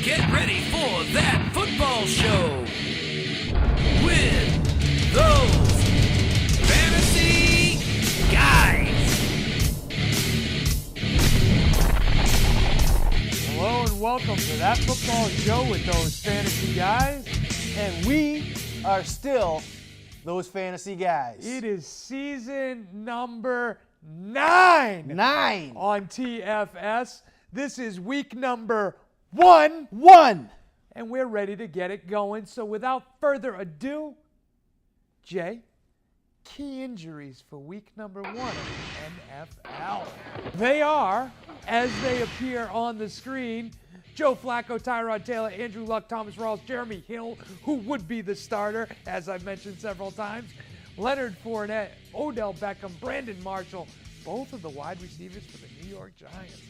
Get ready for that football show with those fantasy guys. Hello and welcome to that football show with those fantasy guys. And we are still those fantasy guys. It is season number 9 on TFS. This is week number 1, and we're ready to get it going. So without further ado, Jay, key injuries for week number 1 of NFL. They are, as they appear on the screen, Joe Flacco, Tyrod Taylor, Andrew Luck, Thomas Rawls, Jeremy Hill, who would be the starter, as I've mentioned several times, Leonard Fournette, Odell Beckham, Brandon Marshall, both of the wide receivers for the New York Giants.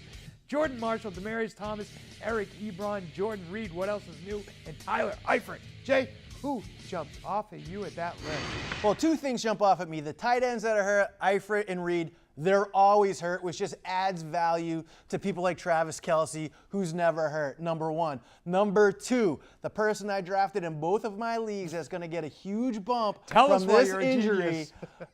Jordan Marshall, Demaryius Thomas, Eric Ebron, Jordan Reed, what else is new, and Tyler Eifert. Jay, who jumps off at you at that list? Well, two things jump off at me. The tight ends that are hurt, Eifert and Reed, they're always hurt, which just adds value to people like Travis Kelce, who's never hurt, number one. Number two, the person I drafted in both of my leagues that's going to get a huge bump from this injury,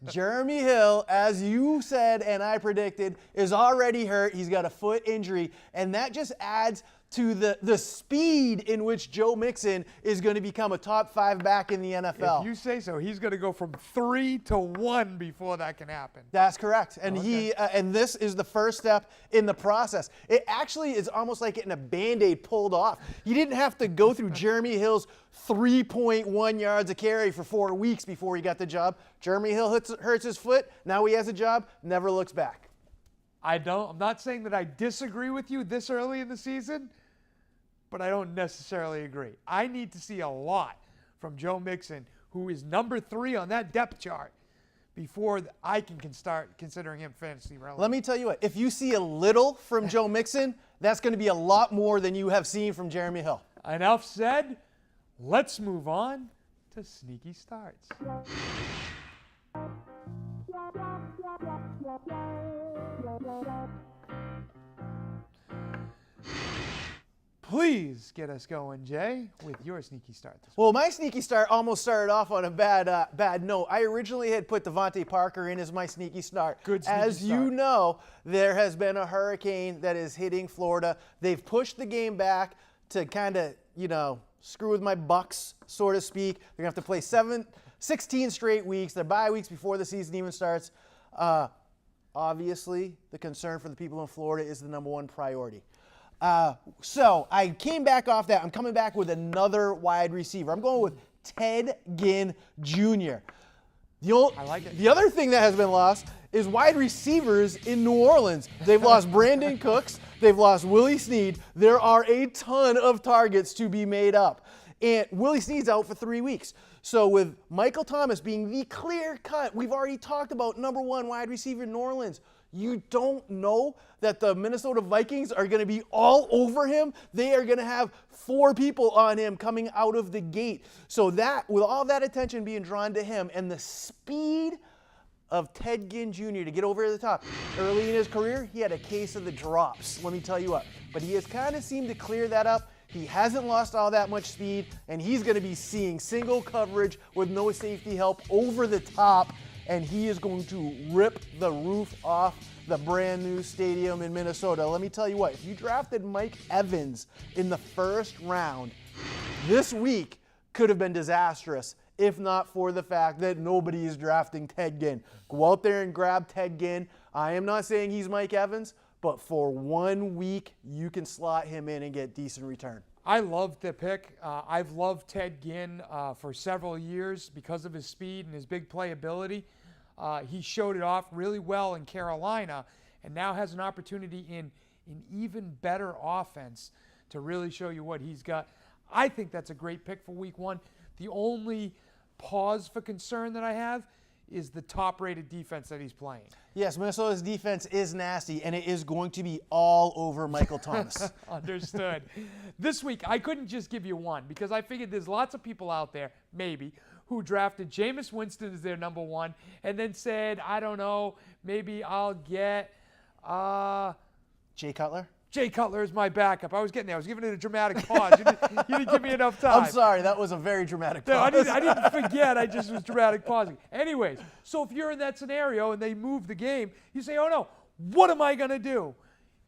Jeremy Hill, as you said and I predicted, is already hurt. He's got a foot injury, and that just adds to the speed in which Joe Mixon is going to become a top 5 back in the NFL. If you say so, he's going to go from 3 to 1 before that can happen. That's correct. And and this is the first step in the process. It actually is almost like getting a Band-Aid pulled off. You didn't have to go through Jeremy Hill's 3.1 yards a carry for 4 weeks before he got the job. Jeremy Hill hurts his foot. Now he has a job, never looks back. I'm not saying that I disagree with you this early in the season, but I don't necessarily agree. I need to see a lot from Joe Mixon, who is number 3 on that depth chart, before I can start considering him fantasy relevant. Let me tell you what, if you see a little from Joe Mixon, that's going to be a lot more than you have seen from Jeremy Hill. Enough said. Let's move on to sneaky starts. Please get us going, Jay, with your sneaky start. Well, my sneaky start almost started off on a bad note. I originally had put Devontae Parker in as my sneaky start. Good sneaky As start. you know, there has been a hurricane that is hitting Florida. They've pushed the game back to kind of, screw with my Bucks, so to speak. They're going to have to play 16 straight weeks. They're bye weeks before the season even starts. Obviously, the concern for the people in Florida is the number one priority. So I came back off that. I'm coming back with another wide receiver. I'm going with Ted Ginn Jr. I like it. The other thing that has been lost is wide receivers in New Orleans. They've lost Brandon Cooks. They've lost Willie Snead. There are a ton of targets to be made up. And Willie Snead's out for 3 weeks. So with Michael Thomas being the clear cut, we've already talked about number 1 wide receiver in New Orleans. You don't know that the Minnesota Vikings are going to be all over him. They are going to have 4 people on him coming out of the gate. So that, with all that attention being drawn to him and the speed of Ted Ginn Jr. to get over the top. Early in his career, he had a case of the drops, let me tell you what. But he has kind of seemed to clear that up. He hasn't lost all that much speed, and he's going to be seeing single coverage with no safety help over the top, and he is going to rip the roof off the brand new stadium in Minnesota. Let me tell you what, if you drafted Mike Evans in the first round, this week could have been disastrous, if not for the fact that nobody is drafting Ted Ginn. Go out there and grab Ted Ginn. I am not saying he's Mike Evans, but for 1 week, you can slot him in and get decent return. I love the pick. I've loved Ted Ginn for several years because of his speed and his big playability. He showed it off really well in Carolina and now has an opportunity in an even better offense to really show you what he's got. I think that's a great pick for week 1. The only pause for concern that I have is the top-rated defense that he's playing. Yes, Minnesota's defense is nasty, and it is going to be all over Michael Thomas. Understood. This week, I couldn't just give you one because I figured there's lots of people out there, maybe, who drafted Jameis Winston as their number 1 and then said, I don't know, maybe I'll get Jay Cutler? Jay Cutler is my backup. I was getting there. I was giving it a dramatic pause. You didn't give me enough time. I'm sorry. That was a very dramatic No, pause. I didn't forget. I just was dramatic pausing. Anyways, so if you're in that scenario and they move the game, you say, oh no, what am I going to do?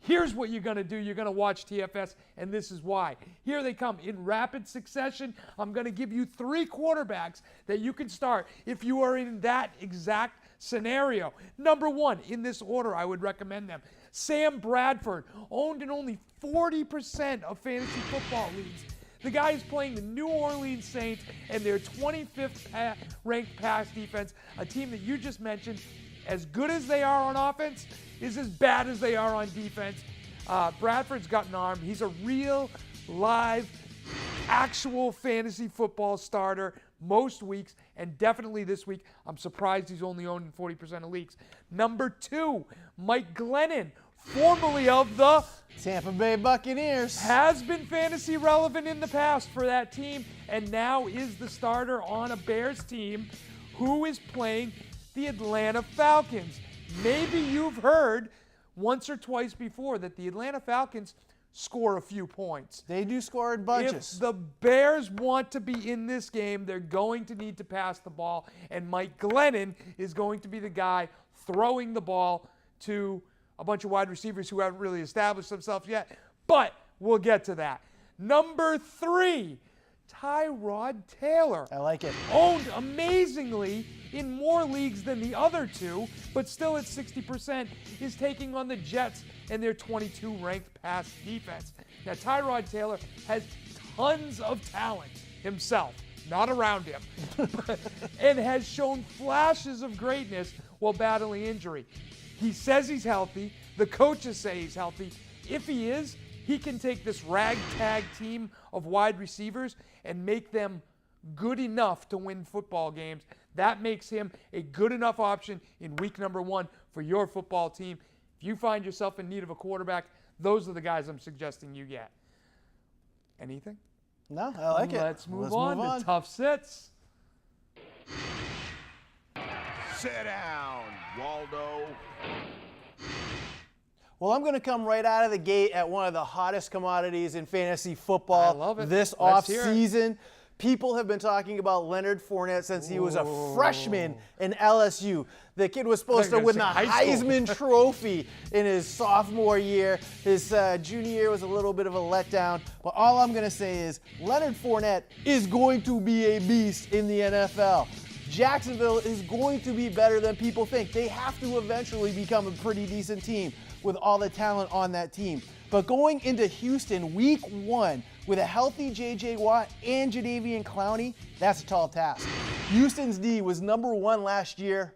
Here's what you're going to do. You're going to watch TFS, and this is why. Here they come in rapid succession. I'm going to give you 3 quarterbacks that you can start if you are in that exact scenario. Number 1, in this order, I would recommend them. Sam Bradford, owned in only 40% of fantasy football leagues. The guy is playing the New Orleans Saints and their 25th ranked pass defense, a team that you just mentioned. As good as they are on offense is as bad as they are on defense. Bradford's got an arm. He's a real, live, actual fantasy football starter most weeks, and definitely this week. I'm surprised he's only owned in 40% of leagues. Number 2, Mike Glennon, formerly of the Tampa Bay Buccaneers. Has been fantasy relevant in the past for that team, and now is the starter on a Bears team who is playing the Atlanta Falcons. Maybe you've heard once or twice before that the Atlanta Falcons score a few points. They do score in bunches. If the Bears want to be in this game, they're going to need to pass the ball, and Mike Glennon is going to be the guy throwing the ball to a bunch of wide receivers who haven't really established themselves yet, but we'll get to that. Number 3, Tyrod Taylor. I like it. Owned amazingly in more leagues than the other 2, but still at 60%, is taking on the Jets and their 22 ranked pass defense. Now, Tyrod Taylor has tons of talent himself, not around him, and has shown flashes of greatness while battling injury. He says he's healthy. The coaches say he's healthy. If he is, he can take this ragtag team of wide receivers and make them good enough to win football games. That makes him a good enough option in week number 1 for your football team. If you find yourself in need of a quarterback, those are the guys I'm suggesting you get. Anything? No, I like it. Let's move on to tough sits. Sit down, Waldo. Well, I'm going to come right out of the gate at one of the hottest commodities in fantasy football I love it. this Let's hear it. offseason. People have been talking about Leonard Fournette since he was a freshman in LSU. The kid was supposed to win the Heisman Trophy in his sophomore year. His junior year was a little bit of a letdown. But all I'm going to say is Leonard Fournette is going to be a beast in the NFL. Jacksonville is going to be better than people think. They have to eventually become a pretty decent team with all the talent on that team. But going into Houston week 1 with a healthy J.J. Watt and Jadeveon Clowney, that's a tall task. Houston's D was number 1 last year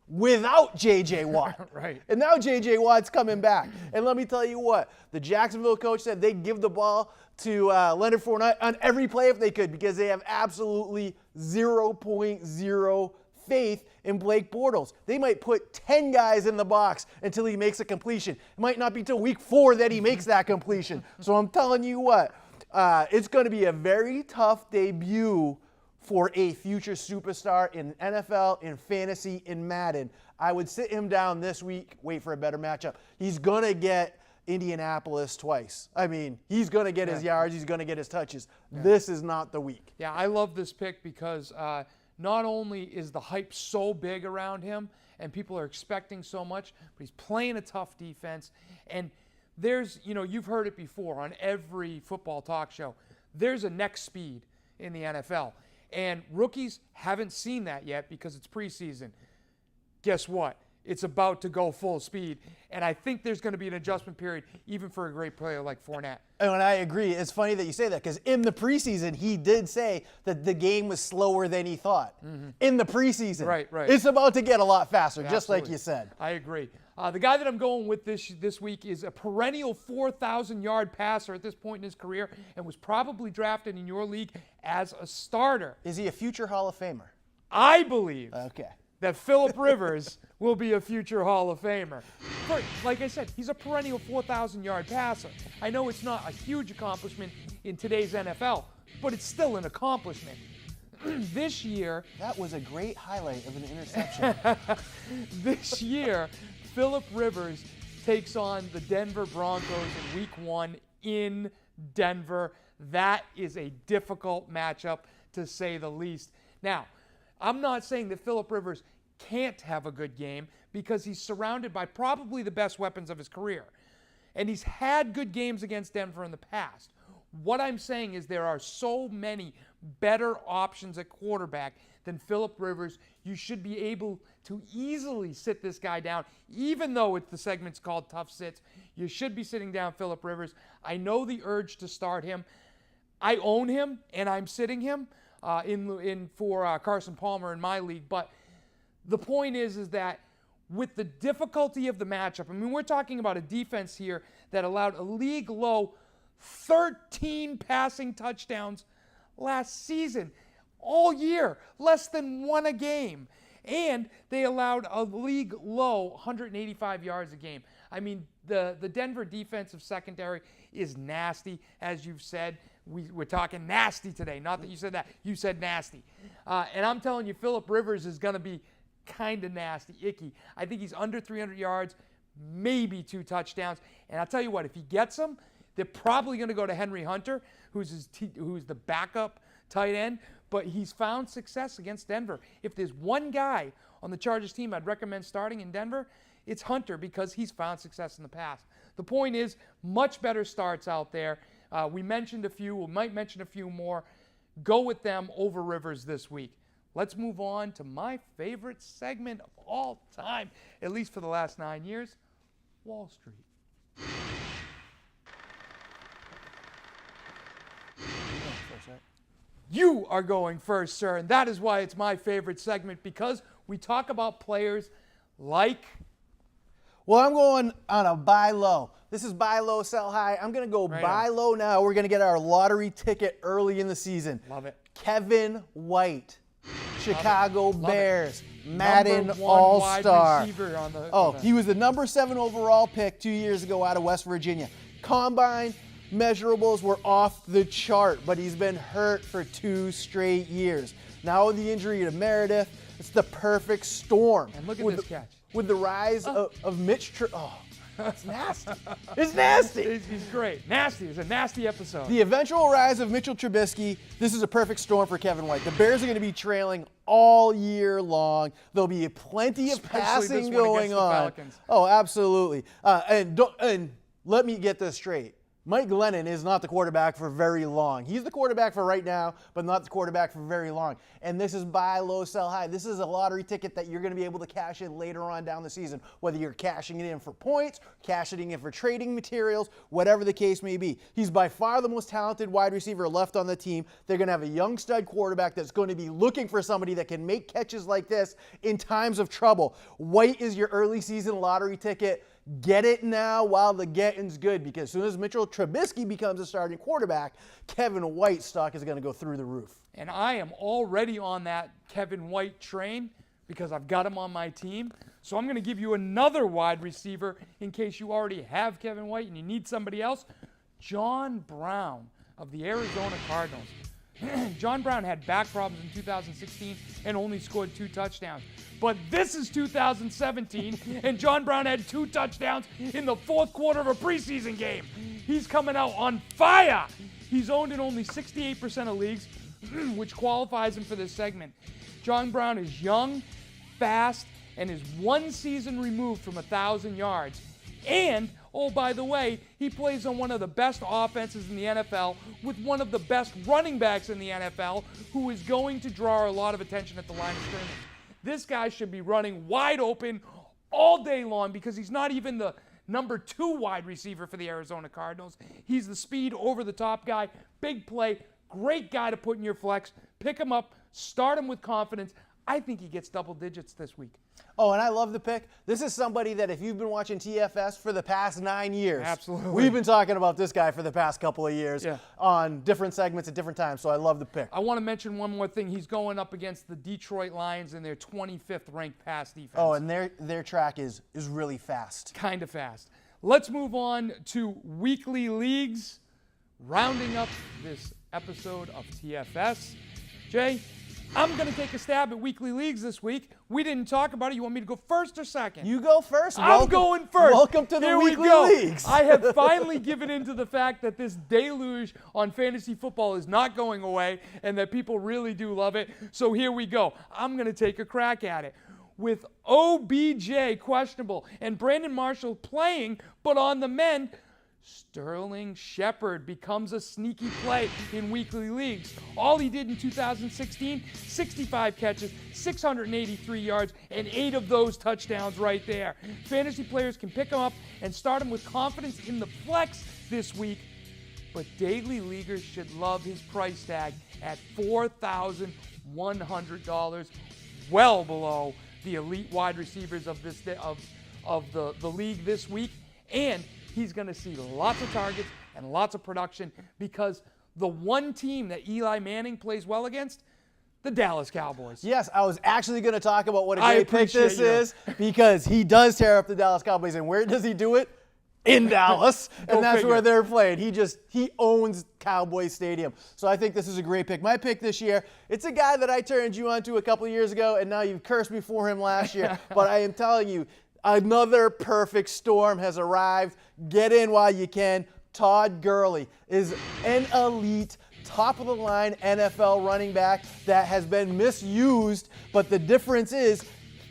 without J.J. Watt. Right. And now J.J. Watt's coming back. And let me tell you what, the Jacksonville coach said they'd give the ball to Leonard Fournette on every play if they could, because they have absolutely 0.0 faith in Blake Bortles. They might put 10 guys in the box until he makes a completion. It might not be till week 4 that he makes that completion. So I'm telling you what, it's going to be a very tough debut for a future superstar in NFL, in fantasy, in Madden. I would sit him down this week, wait for a better matchup. He's going to get Indianapolis twice. I mean, he's going to get his yards, he's going to get his touches. This is not the week. Yeah, I love this pick because not only is the hype so big around him and people are expecting so much, but he's playing a tough defense. And there's, you've heard it before on every football talk show, there's a next speed in the NFL. And rookies haven't seen that yet because it's preseason. Guess what? It's about to go full speed. And I think there's going to be an adjustment period even for a great player like Fournette. And I agree. It's funny that you say that because in the preseason, he did say that the game was slower than he thought. In the preseason. Right. It's about to get a lot faster, Yeah, just like absolutely. you said. I agree. The guy that I'm going with this week is a perennial 4,000-yard passer at this point in his career and was probably drafted in your league as a starter. Is he a future Hall of Famer? I believe Okay. that Phillip Rivers will be a future Hall of Famer. But like I said, he's a perennial 4,000-yard passer. I know it's not a huge accomplishment in today's NFL, but it's still an accomplishment. This year, That was a great highlight of an interception. this year, Phillip Rivers takes on the Denver Broncos in Week 1 in Denver. That is a difficult matchup, to say the least. Now, I'm not saying that Phillip Rivers can't have a good game, because he's surrounded by probably the best weapons of his career. And he's had good games against Denver in the past. What I'm saying is there are so many better options at quarterback than Phillip Rivers. You should be able to easily sit this guy down, even though the segment's called Tough Sits. You should be sitting down Phillip Rivers. I know the urge to start him. I own him, and I'm sitting him for Carson Palmer in my league. But the point is that with the difficulty of the matchup, I mean, we're talking about a defense here that allowed a league-low 13 passing touchdowns last season, all year, less than 1 a game. And they allowed a league-low 185 yards a game. I mean, the Denver defensive secondary is nasty, as you've said. We're talking nasty today. Not that you said that. You said nasty. And I'm telling you, Phillip Rivers is going to be kind of nasty, icky. I think he's under 300 yards, maybe 2 touchdowns. And I'll tell you what, if he gets them, they're probably going to go to Henry Hunter, who's the backup tight end. But he's found success against Denver. If there's one guy on the Chargers team I'd recommend starting in Denver, it's Hunter, because he's found success in the past. The point is, much better starts out there. We mentioned a few. We might mention a few more. Go with them over Rivers this week. Let's move on to my favorite segment of all time, at least for the last 9 years, Wall Street. You are going first, sir, and that is why it's my favorite segment, because we talk about players like... Well, I'm going on a buy low. This is buy low, sell high. I'm going to go buy low now. We're going to get our lottery ticket early in the season. Love it. Kevin White, Chicago Bears, Madden All-Star. He was the number 7 overall pick 2 years ago out of West Virginia. Combine measurables were off the chart, but he's been hurt for 2 straight years. Now with the injury to Meredith, it's the perfect storm. And look at this catch. With the rise of Mitch it's nasty. It's nasty. He's great. Nasty. It's a nasty episode. The eventual rise of Mitchell Trubisky, this is a perfect storm for Kevin White. The Bears are going to be trailing all year long. There'll be plenty of passing going on. Oh, absolutely. And let me get this straight. Mike Glennon is not the quarterback for very long. He's the quarterback for right now, but not the quarterback for very long. And this is buy low, sell high. This is a lottery ticket that you're going to be able to cash in later on down the season, whether you're cashing it in for points, cashing it in for trading materials, whatever the case may be. He's by far the most talented wide receiver left on the team. They're going to have a young stud quarterback that's going to be looking for somebody that can make catches like this in times of trouble. White is your early season lottery ticket. Get it now while the getting's good, because as soon as Mitchell Trubisky becomes a starting quarterback, Kevin White's stock is going to go through the roof. And I am already on that Kevin White train because I've got him on my team. So I'm going to give you another wide receiver in case you already have Kevin White and you need somebody else. John Brown of the Arizona Cardinals. John Brown had back problems in 2016 and only scored 2 touchdowns. But this is 2017, and John Brown had 2 touchdowns in the 4th quarter of a preseason game. He's coming out on fire. He's owned in only 68% of leagues, which qualifies him for this segment. John Brown is young, fast, and is 1 season removed from 1,000 yards. And, oh, by the way, he plays on one of the best offenses in the NFL with one of the best running backs in the NFL, who is going to draw a lot of attention at the line of scrimmage. This guy should be running wide open all day long because he's not even the number 2 wide receiver for the Arizona Cardinals. He's the speed over-the-top guy, big play, great guy to put in your flex. Pick him up, start him with confidence. I think he gets double digits this week. Oh, and I love the pick. This is somebody that if you've been watching TFS for the past 9 years, absolutely, we've been talking about this guy for the past couple of years on different segments at different times, so I love the pick. I want to mention one more thing. He's going up against the Detroit Lions in their 25th ranked pass defense. Oh, and their track is really fast. Kind of fast. Let's move on to weekly leagues, rounding up this episode of TFS. Jay, I'm going to take a stab at weekly leagues this week. We didn't talk about it. You want me to go first or second? You go first. I'm going first. Welcome to the Here weekly we go. leagues. I have finally given in to the fact that this deluge on fantasy football is not going away and that people really do love it. So here we go. I'm going to take a crack at it. With OBJ questionable and Brandon Marshall playing, but on the mend, Sterling Shepard becomes a sneaky play in weekly leagues. All he did in 2016, 65 catches, 683 yards, and 8 of those touchdowns right there. Fantasy players can pick him up and start him with confidence in the flex this week, but daily leaguers should love his price tag at $4,100, well below the elite wide receivers of this of the league this week, and he's going to see lots of targets and lots of production because the one team that Eli Manning plays well against, the Dallas Cowboys. Yes, I was actually going to talk about what a great pick this you. is because he does tear up the Dallas Cowboys. And where does he do it? In Dallas. And that's figure. where they're playing. He owns Cowboys Stadium. So I think this is a great pick. My pick this year, it's a guy that I turned you on to a couple of years ago, and now you've cursed me for him last year. But I am telling you, another perfect storm has arrived. Get in while you can. Todd Gurley is an elite, top-of-the-line NFL running back that has been misused, but the difference is,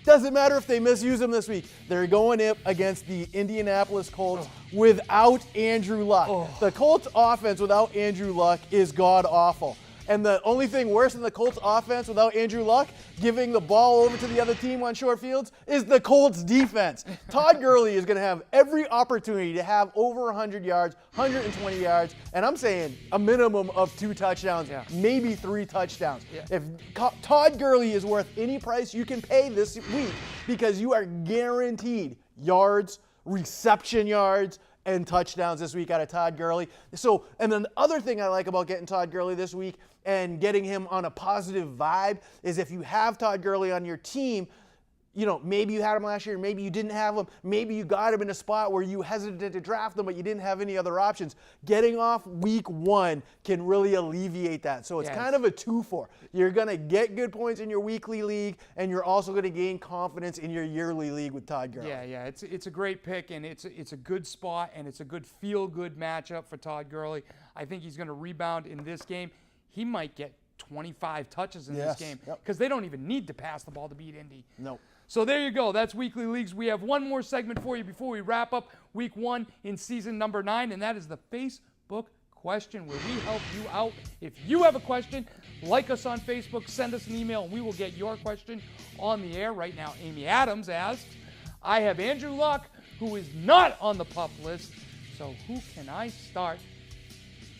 doesn't matter if they misuse him this week. They're going up against the Indianapolis Colts without Andrew Luck. The Colts offense without Andrew Luck is god-awful. And the only thing worse than the Colts offense without Andrew Luck, giving the ball over to the other team on short fields, is the Colts defense. Todd Gurley is going to have every opportunity to have over 100 yards, 120 yards, and I'm saying a minimum of 2 touchdowns, maybe 3 touchdowns. If Todd Gurley is worth any price you can pay this week because you are guaranteed yards, reception yards, and touchdowns this week out of Todd Gurley. So, and then the other thing I like about getting Todd Gurley this week and getting him on a positive vibe is if you have Todd Gurley on your team, you know, maybe you had him last year, maybe you didn't have him, maybe you got him in a spot where you hesitated to draft him, but you didn't have any other options. Getting off week 1 can really alleviate that. So it's kind of a 2-for. You're going to get good points in your weekly league, and you're also going to gain confidence in your yearly league with Todd Gurley. Yeah, it's a great pick, and it's a good spot, and it's a good feel-good matchup for Todd Gurley. I think he's going to rebound in this game. He might get 25 touches in this game because they don't even need to pass the ball to beat Indy. No. So there you go. That's Weekly Leagues. We have one more segment for you before we wrap up week 1 in season number 9, and that is the Facebook question where we help you out. If you have a question, like us on Facebook, send us an email, and we will get your question on the air. Right now, Amy Adams asks, I have Andrew Luck, who is not on the PUP list, so who can I start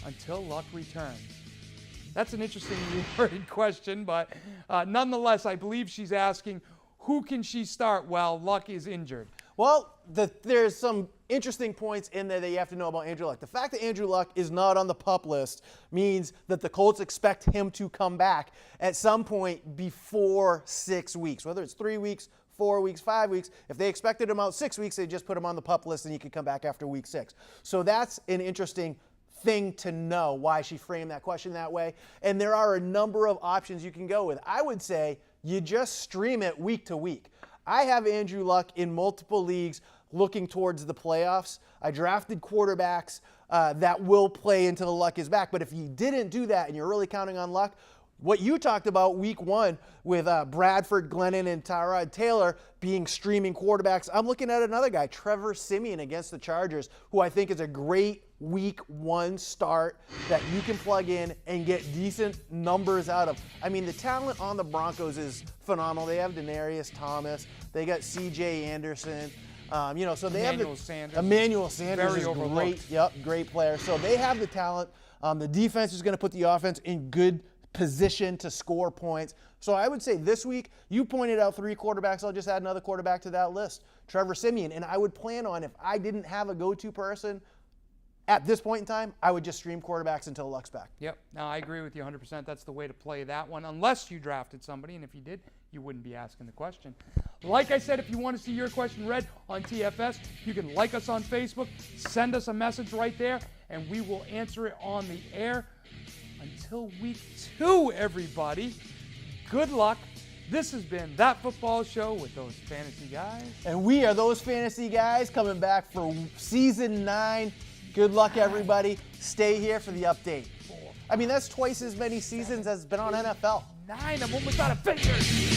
until Luck returns? That's an interesting worded question, but nonetheless, I believe she's asking, who can she start while Luck is injured? Well, there's some interesting points in there that you have to know about Andrew Luck. The fact that Andrew Luck is not on the PUP list means that the Colts expect him to come back at some point before 6 weeks, whether it's 3 weeks, 4 weeks, 5 weeks. If they expected him out 6 weeks, they just put him on the PUP list and he could come back after week 6. So that's an interesting thing to know, why she framed that question that way. And there are a number of options you can go with. I would say you just stream it week to week. I have Andrew Luck in multiple leagues looking towards the playoffs. I drafted quarterbacks that will play until Luck is back. But if you didn't do that and you're really counting on Luck, what you talked about week 1 with Bradford, Glennon, and Tyrod Taylor being streaming quarterbacks, I'm looking at another guy, Trevor Siemian against the Chargers, who I think is a great week 1 start that you can plug in and get decent numbers out of. I mean, the talent on the Broncos is phenomenal. They have Denarius Thomas. They got C.J. Anderson. So they have Emmanuel Sanders Very is overlooked. great. Yep, great player. So they have the talent. The defense is going to put the offense in good position to score points. So I would say this week, you pointed out 3 quarterbacks. I'll just add another quarterback to that list, Trevor Siemian. And I would plan on, if I didn't have a go-to person at this point in time, I would just stream quarterbacks until Luck's back. Yep. No, I agree with you 100%. That's the way to play that one, unless you drafted somebody. And if you did, you wouldn't be asking the question. Like I said, if you want to see your question read on TFS, you can like us on Facebook, send us a message right there, and we will answer it on the air. Until week 2, everybody, good luck. This has been That Football Show with those fantasy guys. And we are those fantasy guys coming back for season 9. Good luck, everybody. Stay here for the update. I mean, that's twice as many seasons as has been on NFL. 9, I'm almost out of fingers.